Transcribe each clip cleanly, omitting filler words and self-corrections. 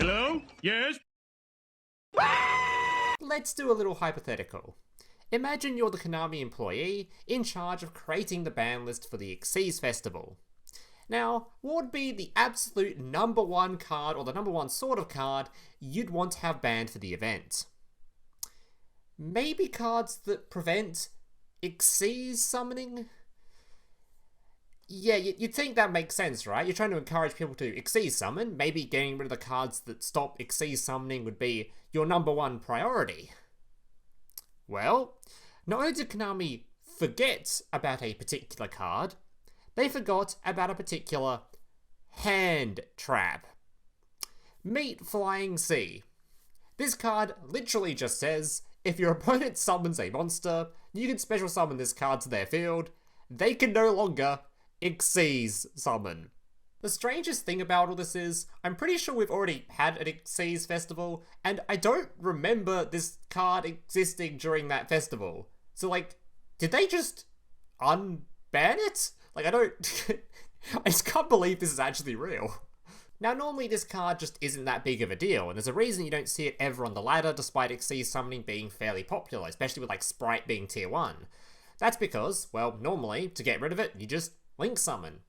Hello? Yes? Let's do a little hypothetical. Imagine you're the Konami employee in charge of creating the ban list for the XYZ festival. Now, what would be the absolute number one card, or the number one sort of card, you'd want to have banned for the event? Maybe cards that prevent XYZ summoning? Yeah, you'd think that makes sense, right? You're trying to encourage people to XYZ summon. Maybe getting rid of the cards that stop XYZ summoning would be your number one priority. Well, not only did Konami forget about a particular card, they forgot about a particular hand trap. Meet Flying Sea. This card literally just says, if your opponent summons a monster, you can special summon this card to their field. They can no longer XYZ summon. The strangest thing about all this is, I'm pretty sure we've already had an XYZ festival, and I don't remember this card existing during that festival. So like, did they just unban it? Like, I just can't believe this is actually real. Now, normally this card just isn't that big of a deal, and there's a reason you don't see it ever on the ladder despite XYZ summoning being fairly popular, especially with like Sprite being tier 1. That's because, well, normally, to get rid of it, you just link summon.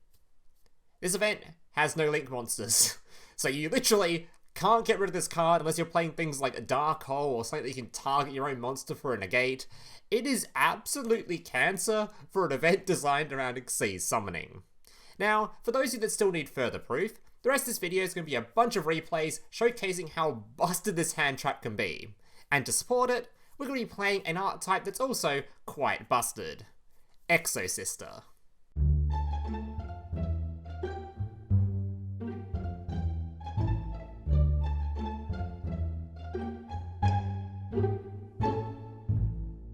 This event has no link monsters, so you literally can't get rid of this card unless you're playing things like a Dark Hole or something that you can target your own monster for a negate. It is absolutely cancer for an event designed around XYZ summoning. Now, for those of you that still need further proof, the rest of this video is going to be a bunch of replays showcasing how busted this hand trap can be. And to support it, we're going to be playing an archetype that's also quite busted. Exosister.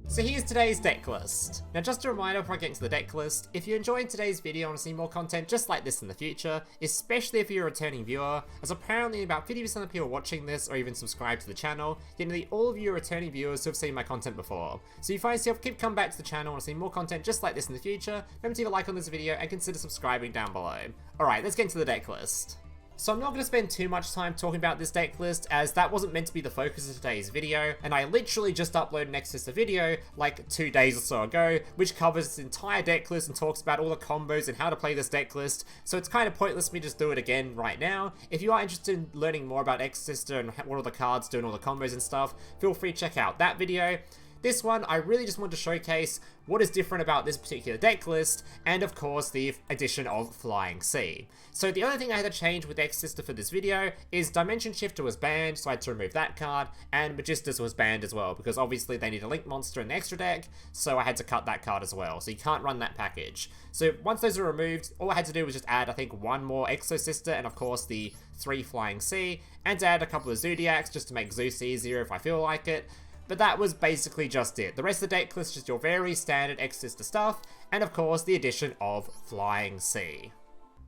So here's today's deck list. Now just a reminder before I get into the deck list, if you're enjoying today's video and want to see more content just like this in the future, especially if you're a returning viewer, as apparently about 50% of people watching this or even subscribe to the channel, yet nearly all of you are returning viewers who have seen my content before. So if you find yourself keep coming back to the channel and want to see more content just like this in the future, remember to leave a like on this video and consider subscribing down below. Alright, let's get into the deck list. So I'm not going to spend too much time talking about this deck list, as that wasn't meant to be the focus of today's video, and I literally just uploaded an Exosister video like 2 days or so ago, which covers this entire deck list and talks about all the combos and how to play this deck list, so it's kind of pointless for me to just do it again right now. If you are interested in learning more about Exosister and what all the cards do and all the combos and stuff, feel free to check out that video. This one, I really just wanted to showcase what is different about this particular deck list, and of course the addition of Flying Sea. So the only thing I had to change with Exosister for this video is Dimension Shifter was banned, so I had to remove that card, and Magistus was banned as well, because obviously they need a link monster in the extra deck, so I had to cut that card as well, so you can't run that package. So once those are removed, all I had to do was just add, I think, one more Exosister, and of course the 3 Flying Sea, and add a couple of Zoodiacs just to make Zeus easier if I feel like it. But that was basically just it. The rest of the deck list is just your very standard Exosister stuff, and of course the addition of Flying Sea.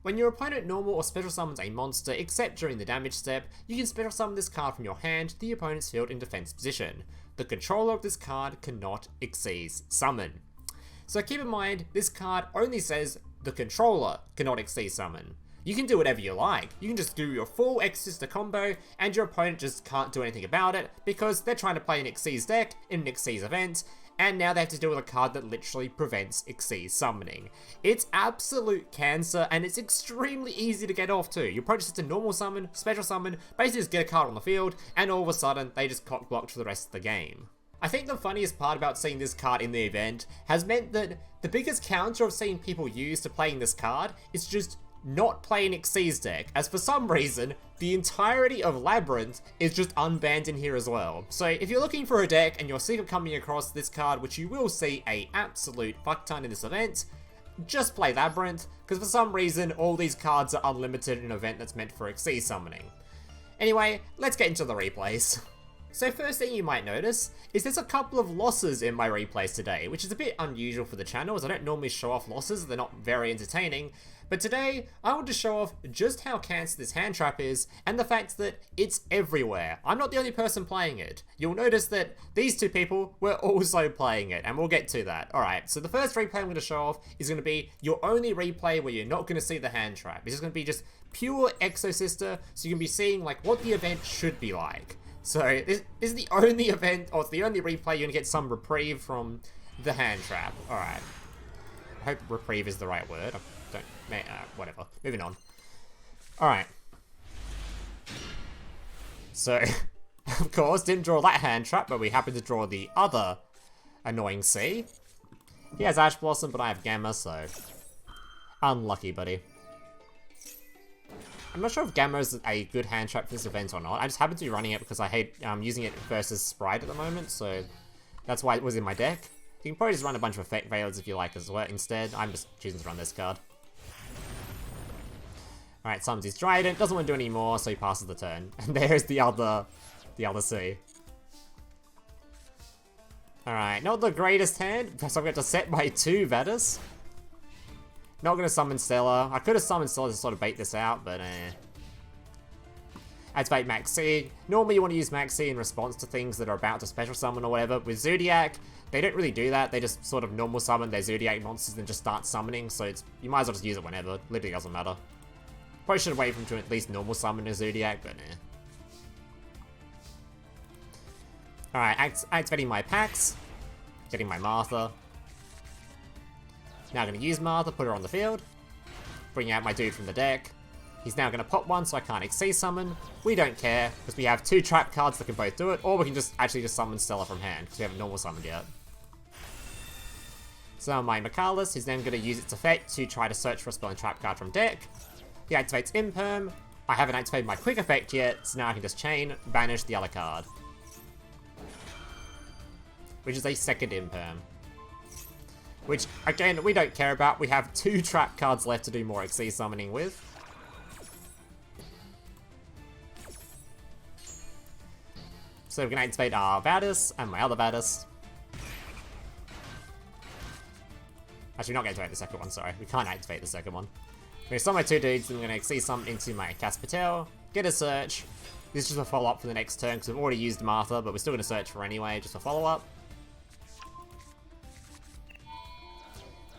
When your opponent normal or special summons a monster except during the damage step, you can special summon this card from your hand to the opponent's field in defense position. The controller of this card cannot XYZ summon. So keep in mind, this card only says the controller cannot XYZ summon. You can do whatever you like. You can just do your full Exosister combo, and your opponent just can't do anything about it, because they're trying to play an XYZ deck in an XYZ event, and now they have to deal with a card that literally prevents XYZ summoning. It's absolute cancer, and it's extremely easy to get off too. Your opponent just a normal summon, special summon, basically just get a card on the field, and all of a sudden, they just cock blocked for the rest of the game. I think the funniest part about seeing this card in the event has meant that the biggest counter I've seen people use to playing this card is just not play an XYZ deck, as for some reason, the entirety of Labyrinth is just unbanned in here as well. So if you're looking for a deck and you're sick of coming across this card, which you will see a absolute fuck ton in this event, just play Labyrinth, because for some reason all these cards are unlimited in an event that's meant for XYZ summoning. Anyway, let's get into the replays. So first thing you might notice is there's a couple of losses in my replays today, which is a bit unusual for the channel, as I don't normally show off losses, they're not very entertaining. But today, I want to show off just how cancer this hand trap is, and the fact that it's everywhere. I'm not the only person playing it. You'll notice that these two people were also playing it, and we'll get to that. Alright, so the first replay I'm going to show off is going to be your only replay where you're not going to see the hand trap. It's just going to be just pure Exosister, so you can be seeing like what the event should be like. So this is the only event, or it's the only replay you're going to get some reprieve from the hand trap. Alright. I hope reprieve is the right word. Whatever. Moving on. Alright. So, of course, didn't draw that hand trap, but we happened to draw the other annoying C. He has Ash Blossom, but I have Gamma, so... unlucky, buddy. I'm not sure if Gamma is a good hand trap for this event or not. I just happen to be running it because I hate using it versus Sprite at the moment, so... that's why it was in my deck. You can probably just run a bunch of Effect Veils if you like as well. Instead, I'm just choosing to run this card. Alright, summons his Trident, doesn't want to do any more, so he passes the turn. And there's the other C. Alright, not the greatest hand, so I'm going to set my 2 Vadis. Not going to summon Stella. I could have summoned Stella to sort of bait this out, but activate Maxx. Normally you want to use Maxx in response to things that are about to special summon or whatever. With Zoodiac, they don't really do that. They just sort of normal summon their Zoodiac monsters and just start summoning, so you might as well just use it whenever. Literally doesn't matter. Probably should have waited for him to at least normal summon a Zoodiac, but Alright, activating my Pax. Getting my Martha. Now I'm going to use Martha, put her on the field. Bring out my dude from the deck. He's now going to pop one, so I can't XC summon. We don't care, because we have 2 trap cards that can both do it, or we can just actually summon Stella from hand, because we haven't normal summoned yet. So my Mikailis, he's then going to use its effect to try to search for a spell and trap card from deck. He activates Imperm. I haven't activated my quick effect yet, so now I can just chain, banish the other card. Which is a second Imperm. Which, again, we don't care about. We have 2 trap cards left to do more XC summoning with. So we can activate our Vadis and my other Vadis. Actually, we're not going to activate the second one, sorry. We can't activate the second one. I'm going to summon my 2 dudes, and I'm going to XC summon into my Kaspitell, get a search. This is just a follow-up for the next turn, because we've already used Martha, but we're still going to search for anyway, just a follow-up.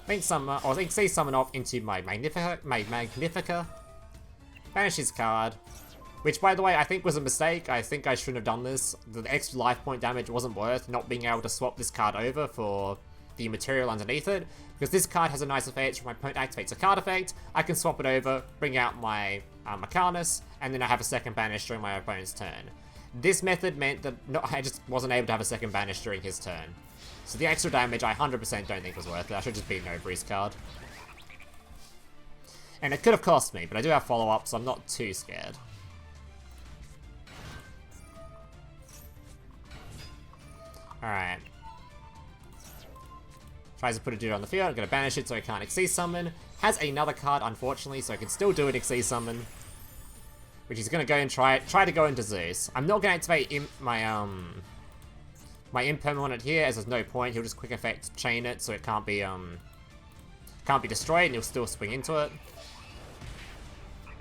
XC summon off into my Magnifica. Banish his card. Which, by the way, I think was a mistake. I think I shouldn't have done this. The extra life point damage wasn't worth not being able to swap this card over for the material underneath it. Because this card has a nice effect. When my opponent activates a card effect, I can swap it over, bring out my Mikailis, and then I have a second banish during my opponent's turn. This method meant that I just wasn't able to have a second banish during his turn. So the extra damage I 100% don't think was worth it. I should just beaten over his card. And it could have cost me, but I do have follow-up, so I'm not too scared. Alright. Tries to put a dude on the field. I'm going to banish it so I can't XC summon. Has another card, unfortunately, so I can still do an XC summon. Which he's going to go and try to go into Zeus. I'm not going to activate my Imperm on it here, as there's no point. He'll just quick effect chain it, so it can't be destroyed, and he'll still swing into it.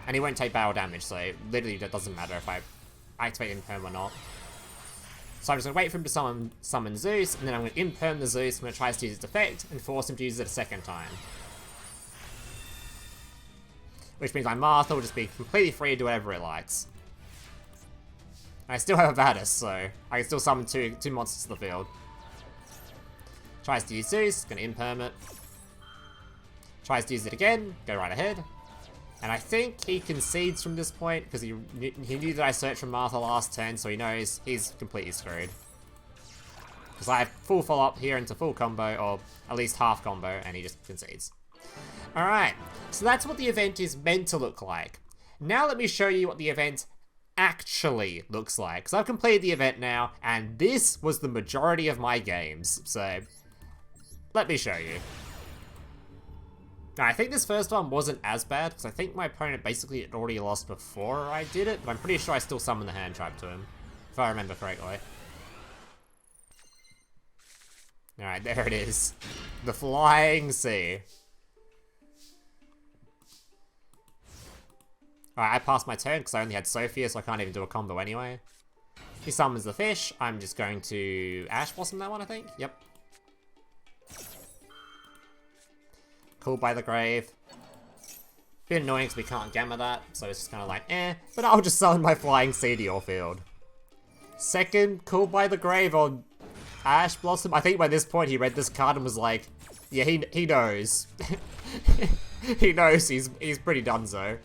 And he won't take battle damage, so literally that doesn't matter if I activate Imperm or not. So I'm just going to wait for him to summon Zeus, and then I'm going to Imperm the Zeus when it tries to use its effect, and force him to use it a second time. Which means my Martha will just be completely free to do whatever it likes. And I still have a Vadis, so I can still summon two monsters to the field. Tries to use Zeus, going to Imperm it. Tries to use it again, go right ahead. And I think he concedes from this point, because he knew that I searched for Martha last turn, so he knows he's completely screwed. Because I have full follow-up here into full combo, or at least half combo, and he just concedes. Alright, so that's what the event is meant to look like. Now let me show you what the event actually looks like. Because I've completed the event now, and this was the majority of my games. So, let me show you. Now, I think this first one wasn't as bad, because I think my opponent basically had already lost before I did it, but I'm pretty sure I still summoned the hand trap to him, if I remember correctly. Alright, there it is. The Flying Sea. Alright, I passed my turn because I only had Sophia, so I can't even do a combo anyway. He summons the fish. I'm just going to Ash Blossom that one, I think. Yep. Cool by the grave. Bit annoying because we can't Gamma that, so it's just kind of like, eh. But I'll just summon my Flying Sea to your field. Second, Cool by the grave on Ash Blossom. I think by this point he read this card and was like, yeah, he knows. He knows he's pretty donezo.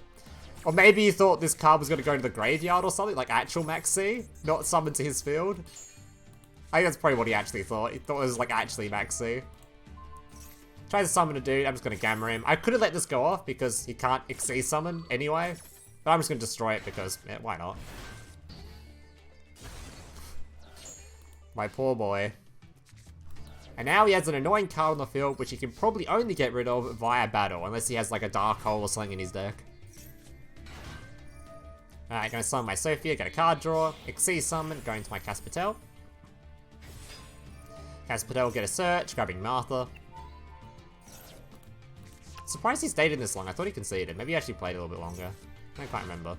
Or maybe he thought this card was going to go to the graveyard or something, like actual Maxx, not summoned to his field. I think that's probably what he actually thought. He thought it was like actually Maxx. Tries to summon a dude, I'm just going to Gamma him. I could have let this go off because he can't XC summon anyway. But I'm just going to destroy it because, yeah, why not? My poor boy. And now he has an annoying card on the field, which he can probably only get rid of via battle, unless he has like a Dark Hole or something in his deck. Alright, gonna summon my Sophia, get a card draw, XC summon, going to my Kaspitell. Kaspitell, get a search, grabbing Martha. Surprised he stayed in this long, I thought he conceded. Maybe he actually played a little bit longer. I don't quite remember.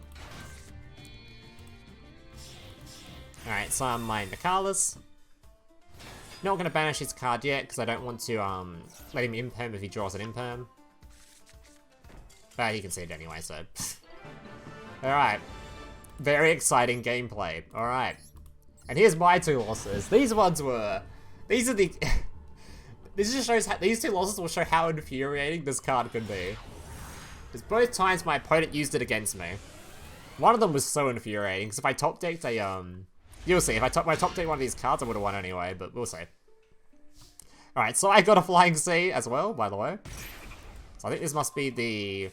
Alright, summon my Mikailis. Not gonna banish his card yet, because I don't want to let him imperm if he draws an imperm. But he conceded anyway, so... Alright. Very exciting gameplay. Alright. And here's my two losses. These ones were... These are the... This just shows how... These two losses will show how infuriating this card can be. Because both times my opponent used it against me. One of them was so infuriating, because if I top decked a, You'll see, if I top decked one of these cards, I would have won anyway, but we'll see. Alright, so I got a Flying Sea as well, by the way. So I think this must be the...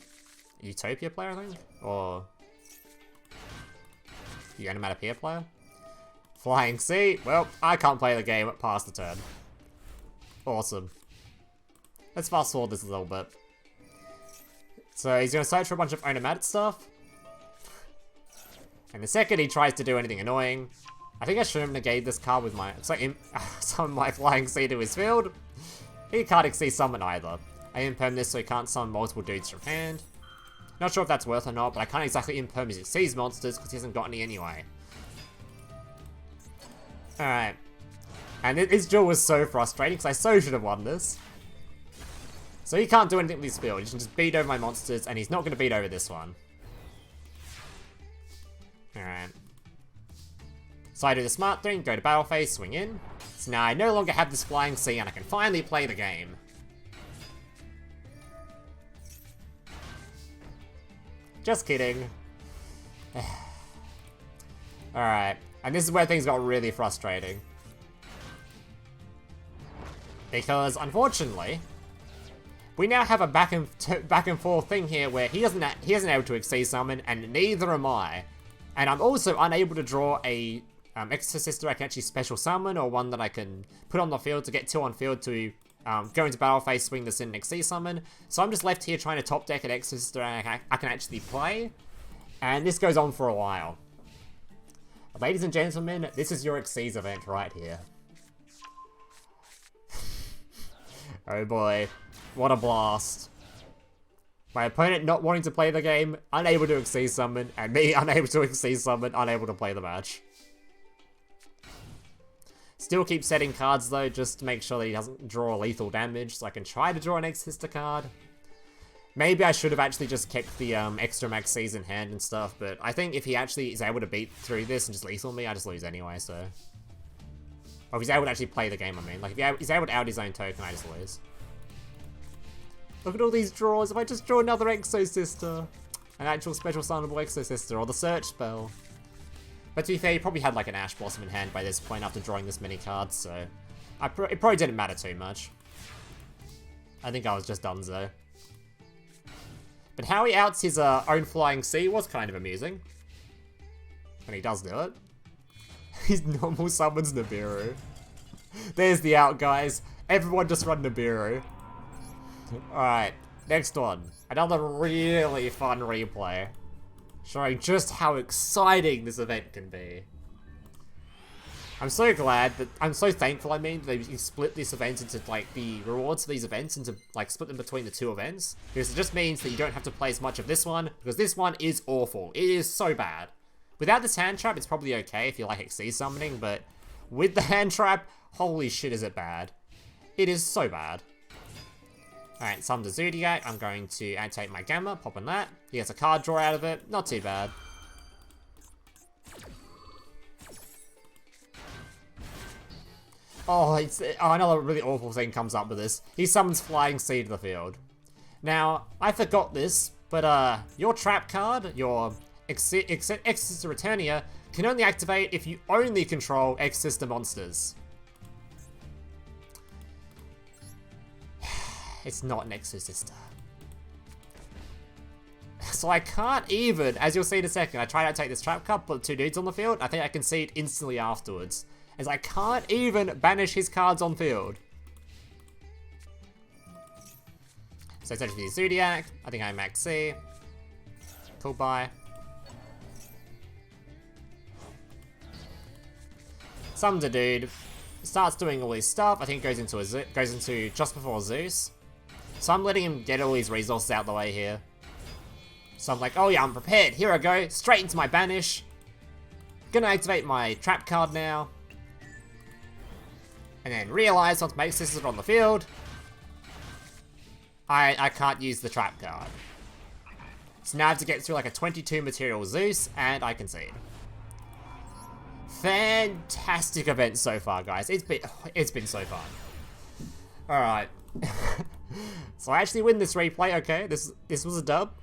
Utopia player, I think? Or... The Onomatopoeia player? Flying Sea. Well, I can't play the game past the turn. Awesome. Let's fast forward this a little bit. So he's going to search for a bunch of onomatopoeic stuff. And the second he tries to do anything annoying, I think I should have negated this card with my... summon my Flying Sea to his field. He can't XC summon either. I imperm this so he can't summon multiple dudes from hand. Not sure if that's worth or not, but I can't exactly imperm his XC's monsters because he hasn't got any anyway. Alright. And his duel was so frustrating because I so should have won this. So he can't do anything with his field. He can just beat over my monsters and he's not going to beat over this one. Alright. So I do the smart thing, go to battle phase, swing in. So now I no longer have this Flying Sea and I can finally play the game. Just kidding. Alright. And this is where things got really frustrating. Because, unfortunately, we now have a back and forth thing here where he isn't able to XC summon, and neither am I. And I'm also unable to draw a Exosister I can actually special summon, or one that I can put on the field to get 2 on field to go into battle phase, swing this in and XC summon. So I'm just left here trying to top deck an Exosister I can actually play. And this goes on for a while. Ladies and gentlemen, this is your XC's event right here. Oh boy, what a blast. My opponent not wanting to play the game, unable to XC summon, and me unable to XC summon, unable to play the match. Still keep setting cards though, just to make sure that he doesn't draw lethal damage, so I can try to draw an Exosister card. Maybe I should have actually just kept the extra Maxx in hand and stuff, but I think if he actually is able to beat through this and just lethal me, I just lose anyway, so... Or if he's able to actually play the game, I mean. Like, if he's able to out his own token, I just lose. Look at all these draws. If I just draw another Exosister, an actual special summonable Exosister, or the search spell. But to be fair, he probably had like an Ash Blossom in hand by this point after drawing this many cards, so... it probably didn't matter too much. I think I was just donezo. But how he outs his own Flying Sea was kind of amusing. When he does do it. His normal summons Nibiru. There's the out, guys. Everyone just run Nibiru. Alright, next one. Another really fun replay. Showing just how exciting this event can be. I'm so glad that, I'm so thankful, I mean, that they split this event into, like, the rewards for these events into, like, split them between the two events. Because it just means that you don't have to play as much of this one, because this one is awful. It is so bad. Without this hand trap, it's probably okay if you like XC summoning, but with the hand trap, holy shit is it bad. It is so bad. Alright, summon the Zoodiac. I'm going to activate my Gamma, pop on that. He gets a card draw out of it, not too bad. Oh, another really awful thing comes up with this. He summons Flying Sea to the field. Now, I forgot this, but your trap card, your Exosister Returnia, can only activate if you only control Exosister monsters. It's not an Exosister. So I can't even, as you'll see in a second, I try to take this trap card, put 2 dudes on the field, I think I can see it instantly afterwards. As I can't even banish his cards on field. So search for the Zoodiac. I think I'm Maxx. Cool, bye. Summons a dude. Starts doing all his stuff. I think it goes into just before Zeus. So I'm letting him get all these resources out the way here. So I'm like, oh yeah, I'm prepared. Here I go. Straight into my banish. Gonna activate my trap card now. And then realize once my Exosister on the field, I can't use the trap card. So now I have to get through like a 22 material Zeus, and I concede. Fantastic event so far, guys. It's been so fun. Alright. So I actually win this replay, okay. This was a dub.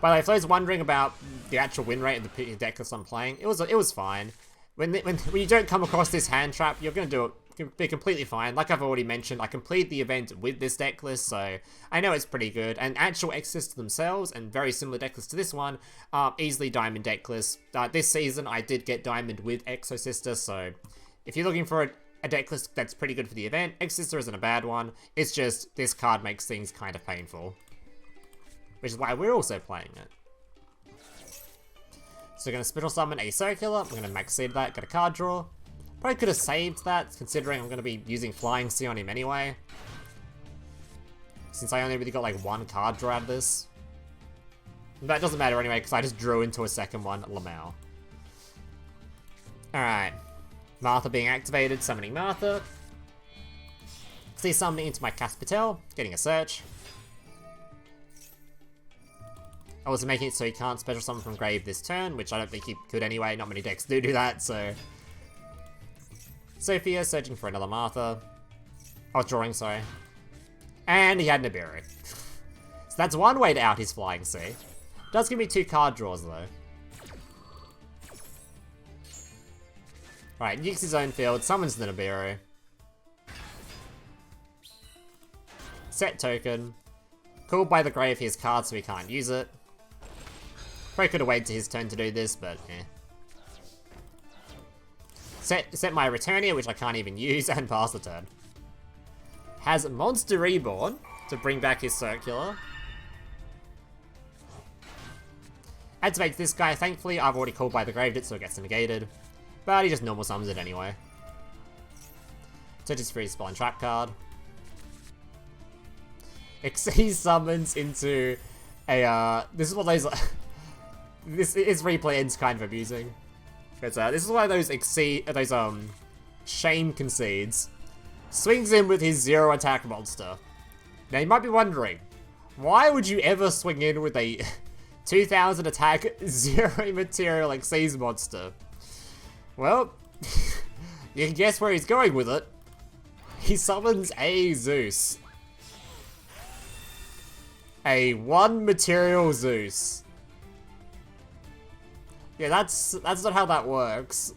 By the way, if those wondering about the actual win rate of the deck list I'm playing, it was fine. When you don't come across this hand trap, you're going to be completely fine. Like I've already mentioned, I completed the event with this deck list, so I know it's pretty good. And actual Exosister themselves, and very similar deck lists to this one, are easily Diamond deck lists. This season, I did get Diamond with Exosister, so if you're looking for a deck list that's pretty good for the event, Exosister isn't a bad one. It's just, this card makes things kind of painful. Which is why we're also playing it. So we're going to Spittle Summon a Circular, I'm going to Maxx that, get a card draw. Probably could have saved that, considering I'm going to be using Flying Sea on him anyway. Since I only really got like 1 card draw out of this. But it doesn't matter anyway, because I just drew into a second one, Lamau. Alright. Martha being activated, summoning Martha. See summoning into my Kaspitell, getting a search. I was making it so he can't special summon from grave this turn, which I don't think he could anyway. Not many decks do that, so... Sophia searching for another Martha. I was drawing, sorry. And he had Nibiru. So that's one way to out his Flying Sea. Does give me 2 card draws, though. Right, nukes his own field, summons the Nibiru. Set token. Called by the grave his card so he can't use it. Probably could have waited to his turn to do this, but eh. Set my Returnia, which I can't even use, and pass the turn. Has Monster Reborn to bring back his Circular. Activates this guy. Thankfully, I've already called by the grave it, so it gets negated. But he just normal summons it anyway. Searches for his spell and trap card. He summons into a, this is one of those, his replay ends kind of amusing. But this is one of those shame concedes. Swings in with his 0 attack monster. Now you might be wondering, why would you ever swing in with a 2000 attack 0 material Exceeds monster? Well, you can guess where he's going with it. He summons AA-Zeus. A 1 material Zeus. Yeah, that's not how that works.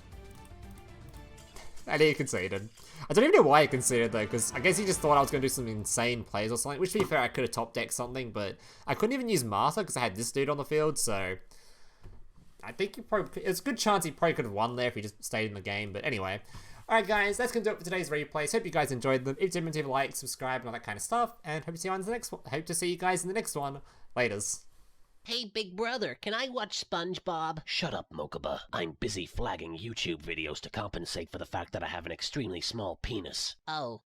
And he conceded. I don't even know why he conceded though, because I guess he just thought I was going to do some insane plays or something, which to be fair, I could have top decked something, but I couldn't even use Martha because I had this dude on the field, so I think it's a good chance he probably could have won there if he just stayed in the game, but anyway. Alright guys, that's going to do it for today's replays. Hope you guys enjoyed them. If you did, leave a like, subscribe, and all that kind of stuff, and hope to see you guys in the next one. Laters. Hey, big brother, can I watch SpongeBob? Shut up, Mokuba. I'm busy flagging YouTube videos to compensate for the fact that I have an extremely small penis. Oh.